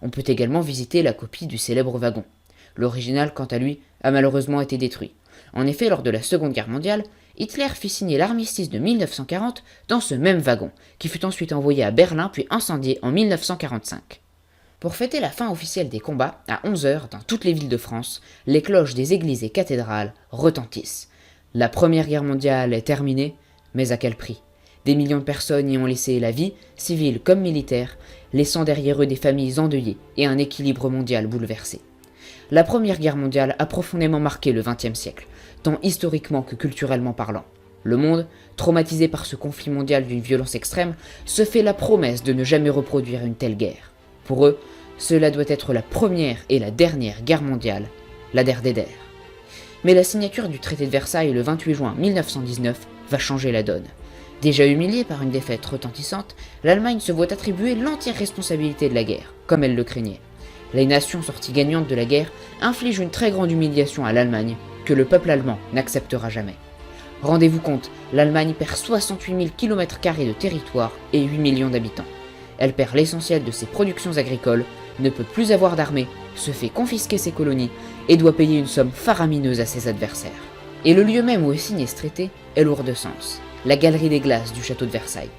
On peut également visiter la copie du célèbre wagon. L'original, quant à lui, a malheureusement été détruit. En effet, lors de la Seconde Guerre mondiale, Hitler fit signer l'armistice de 1940 dans ce même wagon, qui fut ensuite envoyé à Berlin puis incendié en 1945. Pour fêter la fin officielle des combats, à 11 h, dans toutes les villes de France, les cloches des églises et cathédrales retentissent. La Première Guerre mondiale est terminée, mais à quel prix ? Des millions de personnes y ont laissé la vie, civiles comme militaires, laissant derrière eux des familles endeuillées et un équilibre mondial bouleversé. La Première Guerre mondiale a profondément marqué le XXe siècle, tant historiquement que culturellement parlant. Le monde, traumatisé par ce conflit mondial d'une violence extrême, se fait la promesse de ne jamais reproduire une telle guerre. Pour eux, cela doit être la première et la dernière guerre mondiale, la der des der. Mais la signature du traité de Versailles le 28 juin 1919 va changer la donne. Déjà humiliée par une défaite retentissante, l'Allemagne se voit attribuer l'entière responsabilité de la guerre, comme elle le craignait. Les nations sorties gagnantes de la guerre infligent une très grande humiliation à l'Allemagne, que le peuple allemand n'acceptera jamais. Rendez-vous compte, l'Allemagne perd 68 000 km² de territoire et 8 millions d'habitants. Elle perd l'essentiel de ses productions agricoles, ne peut plus avoir d'armée, se fait confisquer ses colonies et doit payer une somme faramineuse à ses adversaires. Et le lieu même où est signé ce traité est lourd de sens, la galerie des glaces du château de Versailles.